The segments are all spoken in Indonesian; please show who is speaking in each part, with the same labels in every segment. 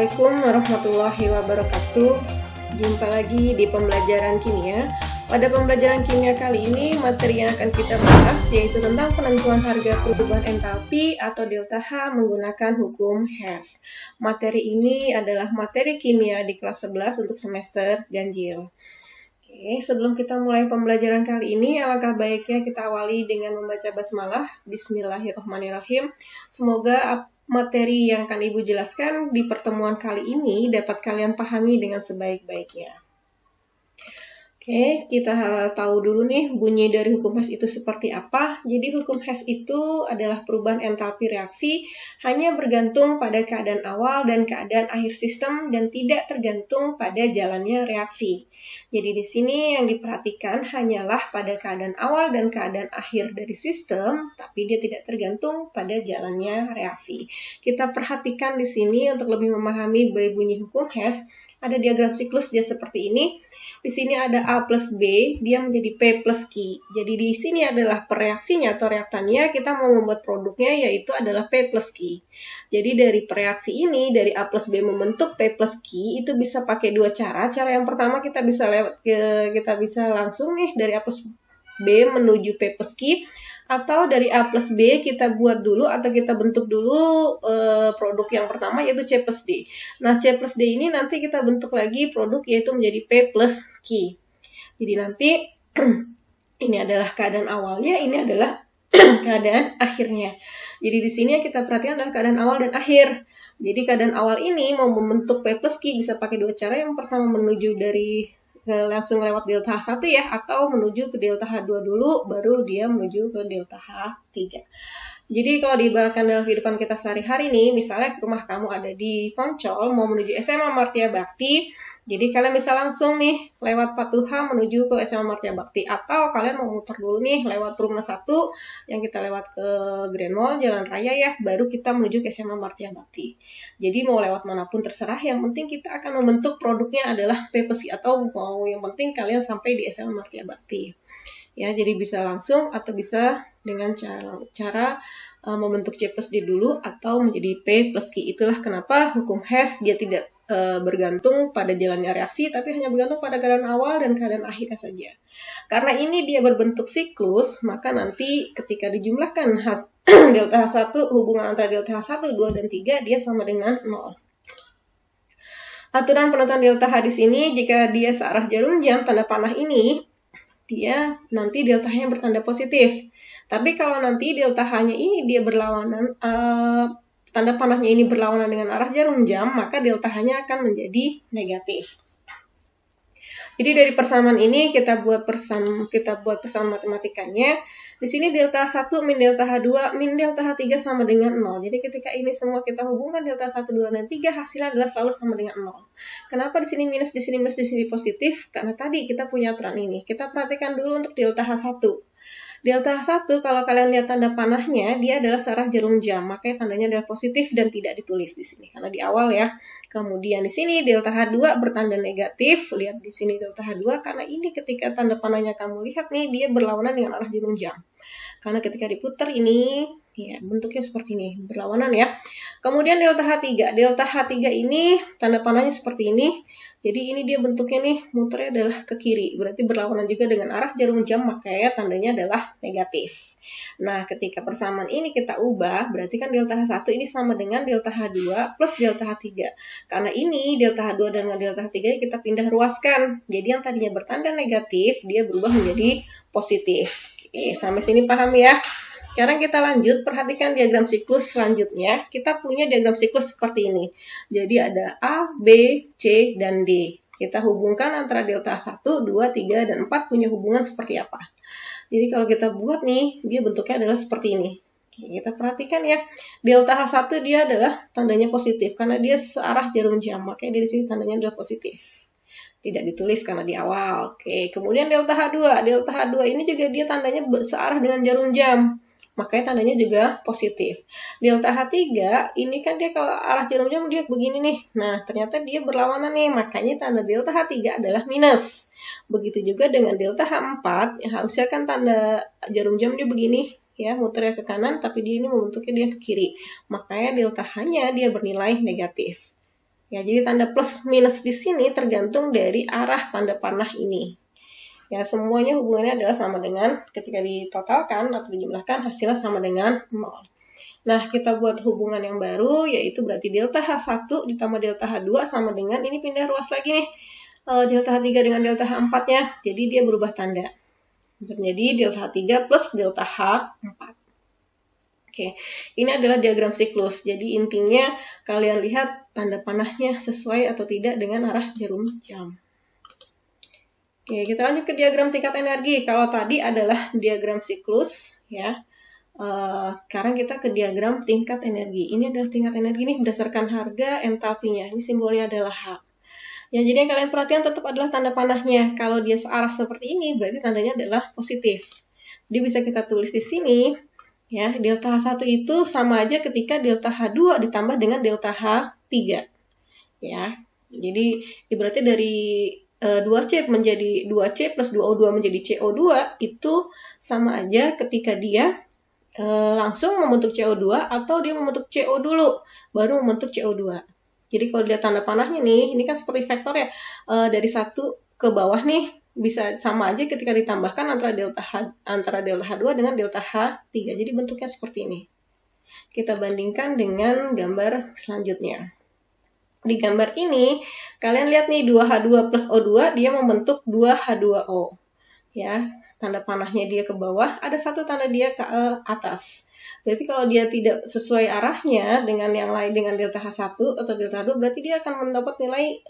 Speaker 1: Assalamualaikum warahmatullahi wabarakatuh. Jumpa lagi di pembelajaran kimia. Pada pembelajaran kimia kali ini, materi yang akan kita bahas yaitu tentang penentuan harga perubahan entalpi atau delta H menggunakan hukum Hess. Materi ini adalah materi kimia di kelas 11 untuk semester ganjil. Oke, sebelum kita mulai pembelajaran kali ini, alangkah baiknya kita awali dengan membaca basmalah. Bismillahirrahmanirrahim. Semoga materi yang akan Ibu jelaskan di pertemuan kali ini dapat kalian pahami dengan sebaik-baiknya. Oke, kita tahu dulu nih bunyi dari hukum Hess itu seperti apa. Jadi hukum Hess itu adalah perubahan entalpi reaksi hanya bergantung pada keadaan awal dan keadaan akhir sistem dan tidak tergantung pada jalannya reaksi. Jadi di sini yang diperhatikan hanyalah pada keadaan awal dan keadaan akhir dari sistem, tapi dia tidak tergantung pada jalannya reaksi. Kita perhatikan di sini untuk lebih memahami bunyi hukum Hess, ada diagram siklus dia seperti ini. Di sini ada A plus B, dia menjadi P plus Q. Jadi di sini adalah pereaksinya atau reaktannya, kita mau membuat produknya yaitu adalah P plus Q. Jadi dari pereaksi ini, dari A plus B membentuk P plus Q, itu bisa pakai dua cara. Cara yang pertama kita bisa langsung nih dari A plus B menuju P plus Q, atau dari A plus B kita buat dulu atau kita bentuk dulu produk yang pertama yaitu C plus D. Nah, C plus D ini nanti kita bentuk lagi produk yaitu menjadi P plus Q. Jadi nanti ini adalah keadaan awalnya, ini adalah keadaan akhirnya. Jadi di sini yang kita perhatikan adalah keadaan awal dan akhir. Jadi keadaan awal ini mau membentuk P plus Q bisa pakai dua cara. Yang pertama menuju dari langsung lewat delta H1 ya, atau menuju ke delta H2 dulu, baru dia menuju ke delta H3. Jadi kalau diibaratkan dalam kehidupan kita sehari-hari nih, misalnya rumah kamu ada di Poncol, mau menuju SMA Martia Bakti, jadi kalian bisa langsung nih lewat Patuha menuju ke SMA Martia Bakti, atau kalian mau muter dulu nih lewat Perumna 1 yang kita lewat ke Grand Mall, Jalan Raya ya, baru kita menuju ke SMA Martia Bakti. Jadi mau lewat manapun terserah, yang penting kita akan membentuk produknya adalah P plus Q, atau mau yang penting kalian sampai di SMA Martia Bakti. Ya, jadi bisa langsung atau bisa dengan cara membentuk C plus D dulu atau menjadi P plus Q. Itulah kenapa hukum Hess dia tidak bergantung pada jalannya reaksi, tapi hanya bergantung pada keadaan awal dan keadaan akhirnya saja. Karena ini dia berbentuk siklus, maka nanti ketika dijumlahkan delta H1, hubungan antara delta H1, 2, dan 3, dia sama dengan 0. Aturan penentuan delta H di sini, jika dia searah jarum jam, tanda panah ini, dia nanti delta H-nya bertanda positif. Tapi kalau nanti delta H-nya ini dia berlawanan, tanda panahnya ini berlawanan dengan arah jarum jam, maka delta H-nya akan menjadi negatif. Jadi dari persamaan ini kita buat persamaan matematikanya. Di sini delta H1 min delta H2 min delta H3 sama dengan 0. Jadi ketika ini semua kita hubungkan delta 1, 2, dan 3, hasilnya adalah selalu sama dengan 0. Kenapa di sini minus, di sini minus, di sini positif? Karena tadi kita punya aturan ini. Kita perhatikan dulu untuk delta H1. Delta H1, kalau kalian lihat tanda panahnya, dia adalah searah jarum jam. Makanya tandanya adalah positif dan tidak ditulis di sini. Karena di awal ya. Kemudian di sini delta H2 bertanda negatif. Lihat di sini delta H2, karena ini ketika tanda panahnya kamu lihat nih, dia berlawanan dengan arah jarum jam. Karena ketika diputar ini, ya bentuknya seperti ini, berlawanan ya. Kemudian delta H3. Delta H3 ini tanda panahnya seperti ini. Jadi ini dia bentuknya nih, muternya adalah ke kiri. Berarti berlawanan juga dengan arah jarum jam, makanya tandanya adalah negatif. Nah, ketika persamaan ini kita ubah, berarti kan delta H1 ini sama dengan delta H2 plus delta H3. Karena ini delta H2 dengan delta H3 kita pindah ruaskan. Jadi yang tadinya bertanda negatif, dia berubah menjadi positif. Oke, sampai sini paham ya? Sekarang kita lanjut, perhatikan diagram siklus selanjutnya. Kita punya diagram siklus seperti ini. Jadi ada A, B, C, dan D. Kita hubungkan antara delta 1, 2, 3, dan 4 punya hubungan seperti apa. Jadi kalau kita buat nih, dia bentuknya adalah seperti ini. Oke, kita perhatikan ya, delta H1 dia adalah tandanya positif, karena dia searah jarum jam. Makanya di sini tandanya adalah positif. Tidak ditulis karena di awal. Oke, kemudian delta H2. Delta H2 ini juga dia tandanya searah dengan jarum jam. Makanya tandanya juga positif. Delta H3 ini kan dia kalau arah jarum jam dia begini nih. Nah, ternyata dia berlawanan nih. Makanya tanda delta H3 adalah minus. Begitu juga dengan delta H4. Yang harusnya kan tanda jarum jam dia begini. Ya, muternya ke kanan, tapi dia ini membentuknya dia ke kiri. Makanya delta H-nya dia bernilai negatif. Ya, jadi tanda plus minus di sini tergantung dari arah tanda panah ini. Ya, semuanya hubungannya adalah sama dengan ketika ditotalkan atau dijumlahkan hasilnya sama dengan 0. Nah, kita buat hubungan yang baru, yaitu berarti delta H1 ditambah delta H2 sama dengan, ini pindah ruas lagi nih, delta H3 dengan delta H4-nya, jadi dia berubah tanda. Menjadi delta H3 plus delta H4. Oke, ini adalah diagram siklus. Jadi intinya kalian lihat tanda panahnya sesuai atau tidak dengan arah jarum jam. Oke, kita lanjut ke diagram tingkat energi. Kalau tadi adalah diagram siklus, ya. Sekarang kita ke diagram tingkat energi. Ini adalah tingkat energi nih berdasarkan harga entalpinya. Ini simbolnya adalah H. Ya, jadi yang kalian perhatikan tetap adalah tanda panahnya. Kalau dia searah seperti ini, berarti tandanya adalah positif. Jadi bisa kita tulis di sini, ya, delta H1 itu sama aja ketika delta H2 ditambah dengan delta H3. Ya, jadi berarti dari 2C menjadi 2C plus 2O2 menjadi CO2 itu sama aja ketika dia langsung membentuk CO2 atau dia membentuk CO dulu, baru membentuk CO2. Jadi kalau lihat tanda panahnya nih, ini kan seperti vektor ya, dari satu ke bawah nih, bisa sama aja ketika ditambahkan antara delta H2 dengan delta H3. Jadi bentuknya seperti ini. Kita bandingkan dengan gambar selanjutnya. Di gambar ini, kalian lihat nih 2H2 plus O2, dia membentuk 2H2O. Ya, tanda panahnya dia ke bawah, ada satu tanda dia ke atas. Berarti kalau dia tidak sesuai arahnya dengan yang lain, dengan delta H1 atau delta H2, berarti dia akan mendapat nilai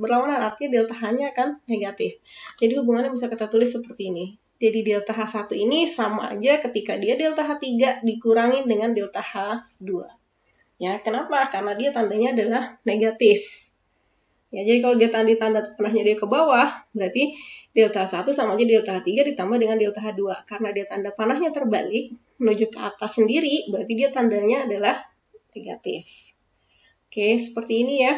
Speaker 1: berlawanan, artinya delta H-nya akan negatif. Jadi hubungannya bisa kita tulis seperti ini. Jadi delta H1 ini sama aja ketika dia delta H3 dikurangin dengan delta H2. Ya, kenapa? Karena dia tandanya adalah negatif. Ya, jadi kalau dia tanda panahnya dia ke bawah, berarti delta 1 sama aja delta H3 ditambah dengan delta H2. Karena dia tanda panahnya terbalik, menuju ke atas sendiri, berarti dia tandanya adalah negatif. Oke, seperti ini ya.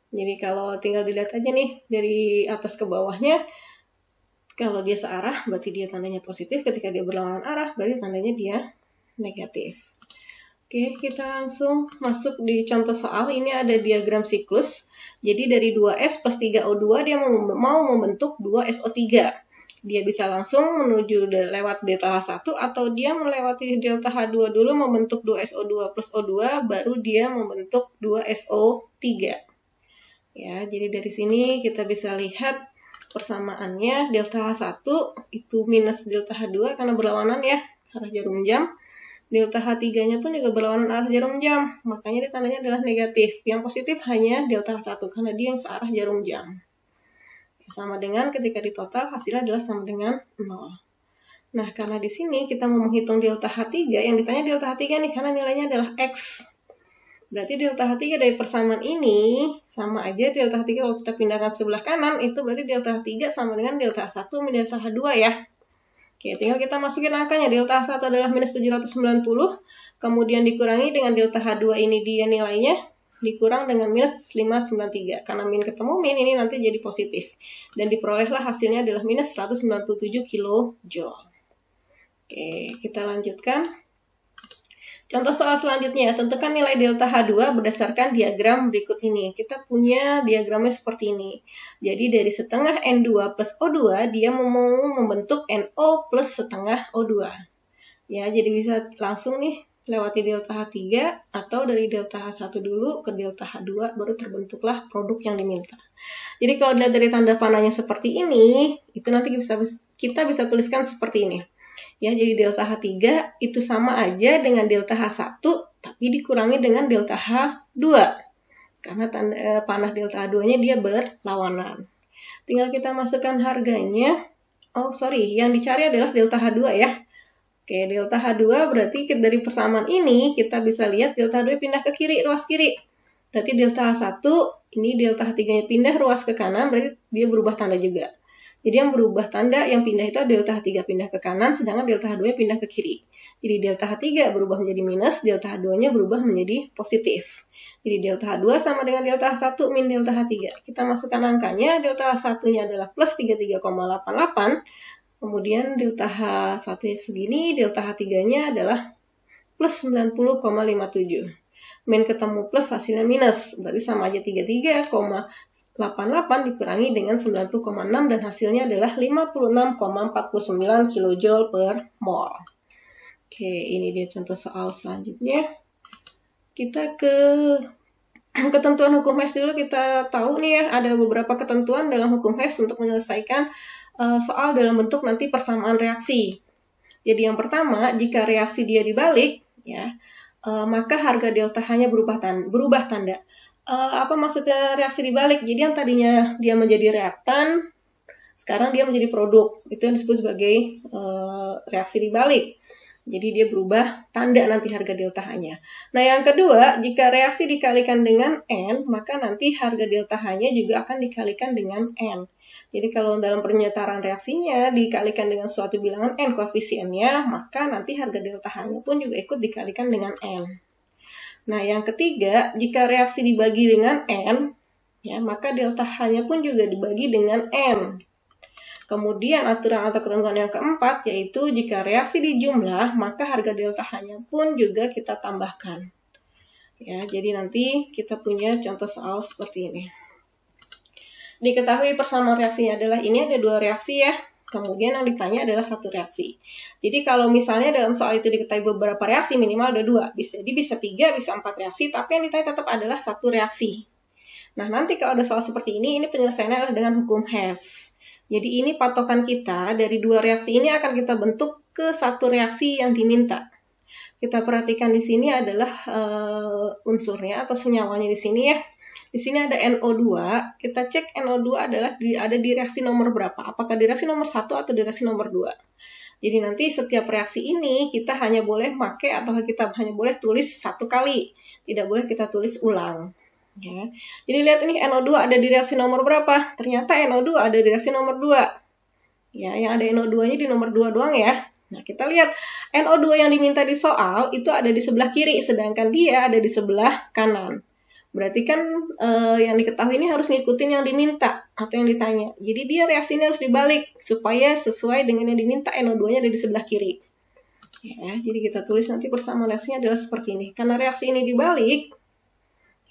Speaker 1: Jadi kalau tinggal dilihat aja nih, dari atas ke bawahnya, kalau dia searah, berarti dia tandanya positif. Ketika dia berlawanan arah, berarti tandanya dia negatif. Oke, kita langsung masuk di contoh soal. Ini ada diagram siklus. Jadi dari 2S plus 3O2 dia mau membentuk 2SO3. Dia bisa langsung menuju lewat delta H1 atau dia melewati delta H2 dulu membentuk 2SO2 plus O2 baru dia membentuk 2SO3. Ya, jadi dari sini kita bisa lihat persamaannya delta H1 itu minus delta H2 karena berlawanan ya arah jarum jam. Delta H3-nya pun juga berlawanan arah jarum jam, makanya tandanya adalah negatif. Yang positif hanya delta H1, karena dia yang searah jarum jam. Sama dengan ketika ditotal, hasilnya adalah sama dengan 0. Nah, karena di sini kita mau menghitung delta H3, yang ditanya delta H3 nih, karena nilainya adalah X. Berarti delta H3 dari persamaan ini, sama aja delta H3 kalau kita pindahkan sebelah kanan, itu berarti delta H3 sama dengan delta H1 minus delta H2 ya. Oke, tinggal kita masukin angkanya. Delta H1 adalah minus 790, kemudian dikurangi dengan delta H2 ini dia nilainya, dikurang dengan minus 593. Karena min ketemu min, ini nanti jadi positif. Dan diperolehlah hasilnya adalah minus 197 kJ. Oke, kita lanjutkan. Contoh soal selanjutnya, tentukan nilai delta H2 berdasarkan diagram berikut ini. Kita punya diagramnya seperti ini. Jadi dari setengah N2 plus O2, dia mau membentuk NO plus setengah O2. Ya, jadi bisa langsung nih lewati delta H3 atau dari delta H1 dulu ke delta H2, baru terbentuklah produk yang diminta. Jadi kalau dilihat dari tanda panahnya seperti ini, itu nanti kita bisa tuliskan seperti ini. Ya, jadi delta H3 itu sama aja dengan delta H1, tapi dikurangi dengan delta H2. Karena panah delta H2-nya dia berlawanan. Tinggal kita masukkan harganya. Oh, sorry, yang dicari adalah delta H2 ya. Oke, delta H2 berarti dari persamaan ini kita bisa lihat delta H2 pindah ke kiri, ruas kiri. Berarti delta H1, ini delta H3-nya pindah ruas ke kanan, berarti dia berubah tanda juga. Jadi yang berubah tanda, yang pindah itu delta H3 pindah ke kanan, sedangkan delta H2 pindah ke kiri. Jadi delta H3 berubah menjadi minus, delta H2-nya berubah menjadi positif. Jadi delta H2 sama dengan delta H1 min delta H3. Kita masukkan angkanya, delta H1-nya adalah plus 33,88, kemudian delta H1-nya segini, delta H3-nya adalah plus 90,57. Min ketemu plus, hasilnya minus. Berarti sama aja 33,88 dikurangi dengan 90,6 dan hasilnya adalah 56,49 kJ per mol. Oke, ini dia contoh soal selanjutnya. Kita ke ketentuan hukum Hess dulu. Kita tahu nih ya, ada beberapa ketentuan dalam hukum Hess untuk menyelesaikan soal dalam bentuk nanti persamaan reaksi. Jadi yang pertama, jika reaksi dia dibalik, ya, maka harga delta H-nya berubah tanda. Apa maksudnya reaksi dibalik? Jadi yang tadinya dia menjadi reaktan, sekarang dia menjadi produk. Itu yang disebut sebagai reaksi dibalik. Jadi dia berubah tanda nanti harga delta H-nya. Nah yang kedua, jika reaksi dikalikan dengan N, maka nanti harga delta H-nya juga akan dikalikan dengan N. Jadi kalau dalam pernyataan reaksinya dikalikan dengan suatu bilangan N koefisiennya, maka nanti harga delta H-nya pun juga ikut dikalikan dengan N. Nah yang ketiga, jika reaksi dibagi dengan N, ya, maka delta H-nya pun juga dibagi dengan N. Kemudian aturan atau ketentuan yang keempat, yaitu jika reaksi dijumlah, maka harga delta H-nya pun juga kita tambahkan. Ya, jadi nanti kita punya contoh soal seperti ini. Diketahui persamaan reaksinya adalah ini ada dua reaksi ya. Kemudian yang ditanya adalah satu reaksi. Jadi kalau misalnya dalam soal itu diketahui beberapa reaksi, minimal ada dua. Jadi bisa 3, bisa 4 reaksi, tapi yang ditanya tetap adalah satu reaksi. Nah, nanti kalau ada soal seperti ini penyelesaiannya adalah dengan hukum Hess. Jadi ini patokan kita, dari dua reaksi ini akan kita bentuk ke satu reaksi yang diminta. Kita perhatikan di sini adalah unsurnya atau senyawanya di sini ya. Di sini ada NO2, kita cek NO2 adalah ada di reaksi nomor berapa, apakah di reaksi nomor 1 atau di reaksi nomor 2. Jadi nanti setiap reaksi ini kita hanya boleh pakai atau kita hanya boleh tulis satu kali, tidak boleh kita tulis ulang. Ya. Jadi lihat ini NO2 ada di reaksi nomor berapa? Ternyata NO2 ada di reaksi nomor 2. Ya, yang ada NO2-nya di nomor 2 doang ya. Nah, kita lihat NO2 yang diminta di soal itu ada di sebelah kiri, sedangkan dia ada di sebelah kanan. Berarti kan yang diketahui ini harus ngikutin yang diminta atau yang ditanya. Jadi dia reaksinya harus dibalik supaya sesuai dengan yang diminta, NO2-nya ada di sebelah kiri. Ya, jadi kita tulis nanti persamaan reaksinya adalah seperti ini. Karena reaksi ini dibalik,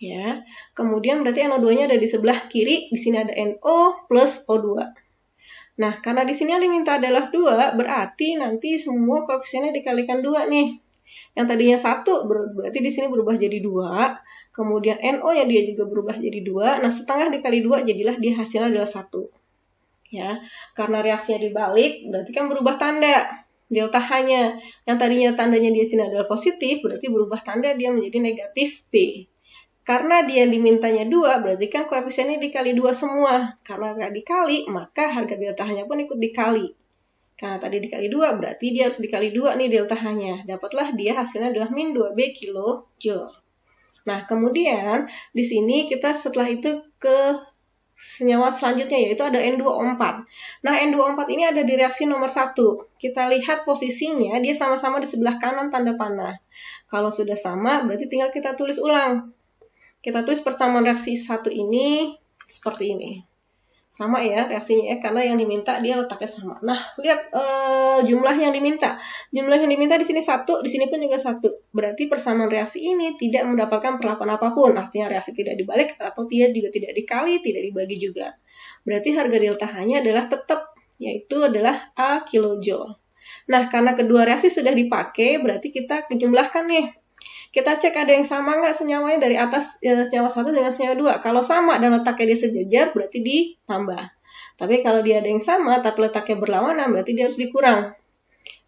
Speaker 1: ya, kemudian berarti NO2-nya ada di sebelah kiri, di sini ada NO plus O2. Nah, karena di sini yang diminta adalah 2, berarti nanti semua koefisiennya dikalikan 2 nih. Yang tadinya 1 berarti di sini berubah jadi 2, kemudian NO-nya dia juga berubah jadi 2, nah setengah dikali 2 jadilah dia hasilnya adalah 1. Ya, karena reaksinya dibalik, berarti kan berubah tanda. Delta H-nya, yang tadinya tandanya di sini adalah positif, berarti berubah tanda dia menjadi negatif B. Karena dia dimintanya 2, berarti kan koefisiennya dikali 2 semua. Karena nggak dikali, maka harga delta H-nya pun ikut dikali. Karena tadi dikali 2, berarti dia harus dikali 2 nih delta H-nya. Dapatlah dia hasilnya adalah min 2B kilojoule. Nah, kemudian di sini kita setelah itu ke senyawa selanjutnya, yaitu ada N2O4. Nah, N2O4 ini ada di reaksi nomor 1. Kita lihat posisinya, dia sama-sama di sebelah kanan tanda panah. Kalau sudah sama, berarti tinggal kita tulis ulang. Kita tulis persamaan reaksi 1 ini seperti ini. Sama ya reaksinya ya, karena yang diminta dia letaknya sama. Nah, lihat jumlah yang diminta. Jumlah yang diminta di sini 1, di sini pun juga 1. Berarti persamaan reaksi ini tidak mendapatkan perlakuan apapun. Artinya reaksi tidak dibalik atau dia juga tidak dikali, tidak dibagi juga. Berarti harga delta H-nya adalah tetap, yaitu adalah A kilojoule. Nah, karena kedua reaksi sudah dipakai, berarti kita kejumlahkan nih. Kita cek ada yang sama nggak senyawanya dari atas senyawa 1 dengan senyawa 2. Kalau sama dan letaknya dia sejajar, berarti ditambah. Tapi kalau dia ada yang sama, tapi letaknya berlawanan, berarti dia harus dikurang.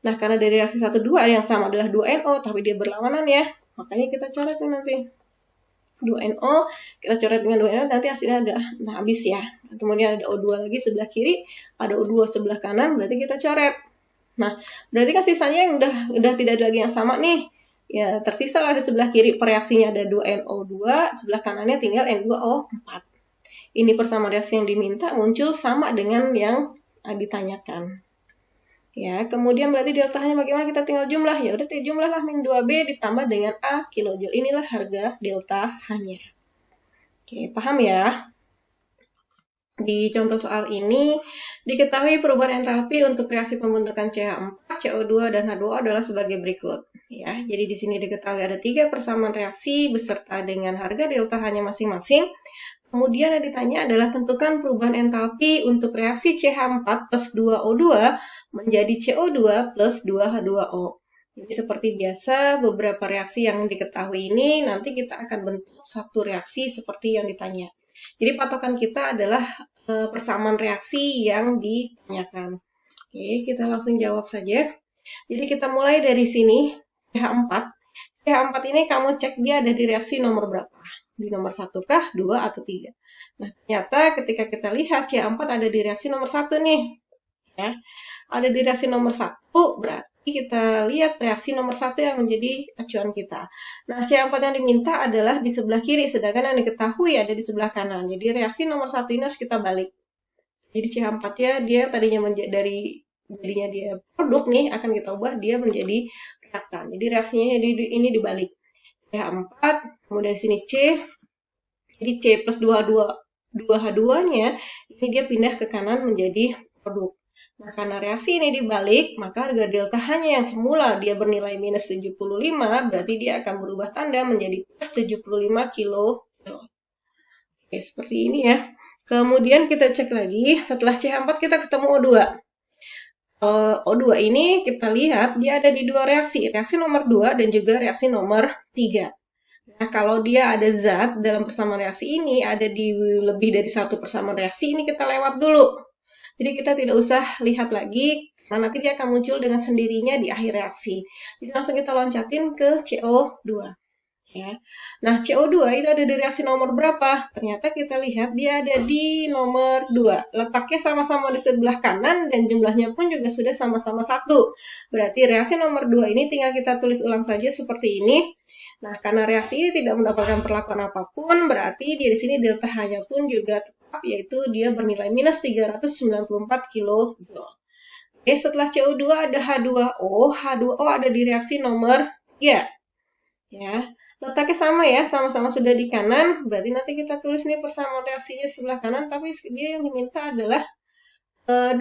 Speaker 1: Nah, karena dari reaksi 1, 2 ada yang sama adalah 2NO, tapi dia berlawanan ya. Makanya kita coret nanti. 2NO, kita coret dengan 2NO, nanti hasilnya ada, nah habis ya. Kemudian ada O2 lagi sebelah kiri, ada O2 sebelah kanan, berarti kita coret. Nah, berarti kan sisanya yang udah tidak ada lagi yang sama nih. Ya, tersisa di sebelah kiri reaksinya ada 2NO2, sebelah kanannya tinggal N2O4. Ini persamaan reaksi yang diminta muncul sama dengan yang ditanyakan. Ya, kemudian berarti delta H-nya bagaimana, kita tinggal jumlah. Ya udah jumlahlah min 2B ditambah dengan A kilojoule. Inilah harga delta H-nya. Oke, paham ya? Di contoh soal ini, diketahui perubahan entalpi untuk reaksi pembentukan CH4, CO2, dan H2O adalah sebagai berikut. Ya, jadi di sini diketahui ada 3 persamaan reaksi beserta dengan harga delta H-nya masing-masing. Kemudian yang ditanya adalah tentukan perubahan entalpi untuk reaksi CH4 plus 2O2 menjadi CO2 plus 2H2O. Jadi seperti biasa, beberapa reaksi yang diketahui ini nanti kita akan bentuk satu reaksi seperti yang ditanya. Jadi patokan kita adalah persamaan reaksi yang ditanyakan. Oke, kita langsung jawab saja. Jadi kita mulai dari sini, CH4. CH4 ini kamu cek dia ada di reaksi nomor berapa? Di nomor 1 kah, 2, atau 3? Nah, ternyata ketika kita lihat CH4 ada di reaksi nomor 1 nih. Ya, ada di reaksi nomor 1, berarti kita lihat reaksi nomor 1 yang menjadi acuan kita. Nah, CH4 yang diminta adalah di sebelah kiri, sedangkan yang diketahui ada di sebelah kanan. Jadi reaksi nomor 1 ini harus kita balik. Jadi CH4-nya dia tadinya jadinya dia produk nih, akan kita ubah dia menjadi reaktan. Jadi reaksinya ini dibalik. CH4, kemudian sini C. Jadi C plus 2H2-nya, ini dia pindah ke kanan menjadi produk. Nah, karena reaksi ini dibalik, maka harga delta H-nya yang semula dia bernilai minus 75, berarti dia akan berubah tanda menjadi plus 75 kilo. Oke, seperti ini ya. Kemudian kita cek lagi, setelah CH4 kita ketemu O2. O2 ini kita lihat dia ada di dua reaksi nomor 2 dan juga reaksi nomor 3. Nah, kalau dia ada zat dalam persamaan reaksi ini, ada di lebih dari satu persamaan reaksi, ini kita lewat dulu. Jadi kita tidak usah lihat lagi, karena nanti dia akan muncul dengan sendirinya di akhir reaksi. Jadi langsung kita loncatin ke CO2. Ya. Nah, CO2 itu ada di reaksi nomor berapa? Ternyata kita lihat dia ada di nomor 2. Letaknya sama-sama di sebelah kanan dan jumlahnya pun juga sudah sama-sama 1. Berarti reaksi nomor 2 ini tinggal kita tulis ulang saja seperti ini. Nah, karena reaksi ini tidak mendapatkan perlakuan apapun, berarti di sini delta H-nya pun juga tetap, yaitu dia bernilai minus 394 kJ. Oke, setelah CO2 ada H2O. H2O ada di reaksi nomor 3. Ya. Letaknya sama ya, sama-sama sudah di kanan, berarti nanti kita tulis nih persamaan reaksinya sebelah kanan, tapi dia yang diminta adalah 2.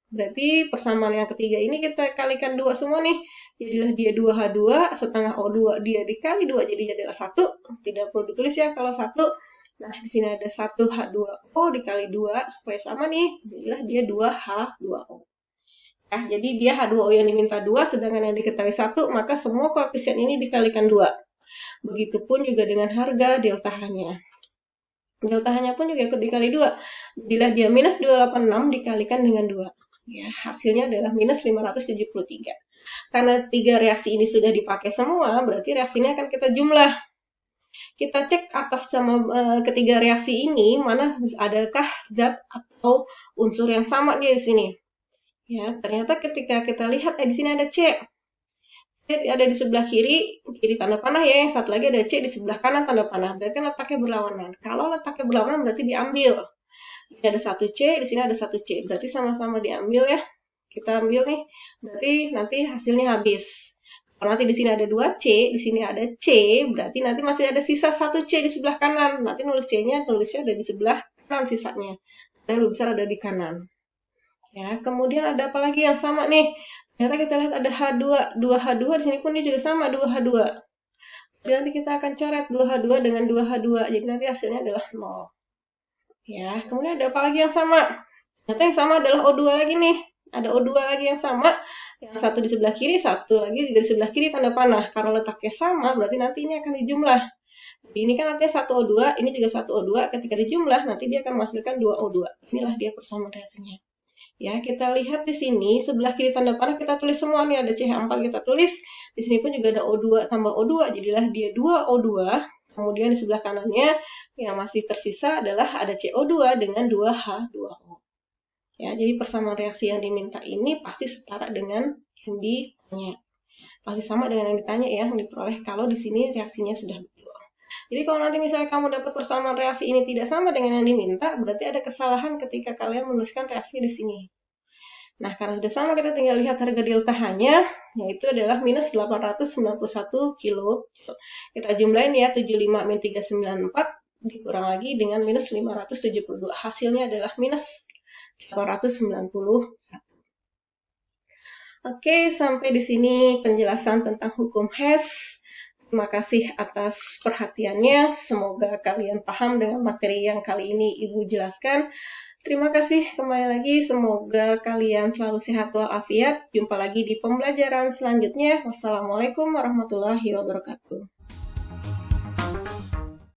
Speaker 1: Berarti persamaan yang ketiga ini kita kalikan 2 semua nih, jadilah dia 2H2, setengah O2 dia dikali 2, jadinya adalah 1, tidak perlu ditulis ya kalau 1. Nah, di sini ada 1H2O dikali 2, supaya sama nih, jadilah dia 2H2O. Nah, jadi dia H2O yang diminta 2, sedangkan yang diketahui 1, maka semua koefisien ini dikalikan 2. Begitupun juga dengan harga delta H-nya. Delta H-nya pun juga ikut dikali 2. Jadilah dia minus 286 dikalikan dengan 2. Ya, hasilnya adalah minus 573. Karena 3 reaksi ini sudah dipakai semua, berarti reaksinya akan kita jumlah. Kita cek atas sama ketiga reaksi ini, mana adakah zat atau unsur yang sama nih di sini. Ya, ternyata ketika kita lihat di sini ada C. Ada di sebelah kiri tanda panah ya, yang satu lagi ada C di sebelah kanan tanda panah, berarti kan letaknya berlawanan. Kalau letaknya berlawanan berarti diambil. Ini ada 1 C, di sini ada 1 C, berarti sama-sama diambil ya. Kita ambil nih, berarti nanti hasilnya habis. Kalau nanti di sini ada 2 C, di sini ada C, berarti nanti masih ada sisa 1 C di sebelah kanan. Nanti nulis C-nya, nulisnya ada di sebelah kanan sisanya. Yang lebih besar ada di kanan. Ya, kemudian ada apa lagi yang sama nih? Ternyata kita lihat ada H2, 2H2, di sini pun dia juga sama 2H2. Jadi nanti kita akan coret 2H2 dengan 2H2, jadi nanti hasilnya adalah 0. Ya, kemudian ada apa lagi yang sama? Ternyata yang sama adalah O2 lagi nih. Ada O2 lagi yang sama, yang satu di sebelah kiri, satu lagi juga di sebelah kiri tanda panah. Kalau letaknya sama, berarti nanti ini akan dijumlah. Jadi ini kan artinya 1 O2, ini juga 1 O2, ketika dijumlah, nanti dia akan menghasilkan 2 O2. Inilah dia persamaan reaksinya. Ya, kita lihat di sini, sebelah kiri tanda panah kita tulis semua nih, ada CH4 kita tulis, di sini pun juga ada O2 tambah O2, jadilah dia 2 O2, kemudian di sebelah kanannya yang masih tersisa adalah ada CO2 dengan 2H2O. Ya, jadi persamaan reaksi yang diminta ini pasti setara dengan yang ditanya. Pasti sama dengan yang ditanya ya, yang diperoleh kalau di sini reaksinya sudah betul. Jadi kalau nanti misalnya kamu dapat persamaan reaksi ini tidak sama dengan yang diminta, berarti ada kesalahan ketika kalian menuliskan reaksi di sini. Nah, karena sudah sama, kita tinggal lihat harga delta H-nya, yaitu adalah minus 891 kilo. Kita jumlahin ya, 75 min 394, dikurang lagi dengan minus 572. Hasilnya adalah minus 890. Oke, sampai di sini penjelasan tentang hukum Hess. Terima kasih atas perhatiannya. Semoga kalian paham dengan materi yang kali ini Ibu jelaskan. Terima kasih kembali lagi. Semoga kalian selalu sehat walafiat. Jumpa lagi di pembelajaran selanjutnya. Wassalamualaikum warahmatullahi wabarakatuh.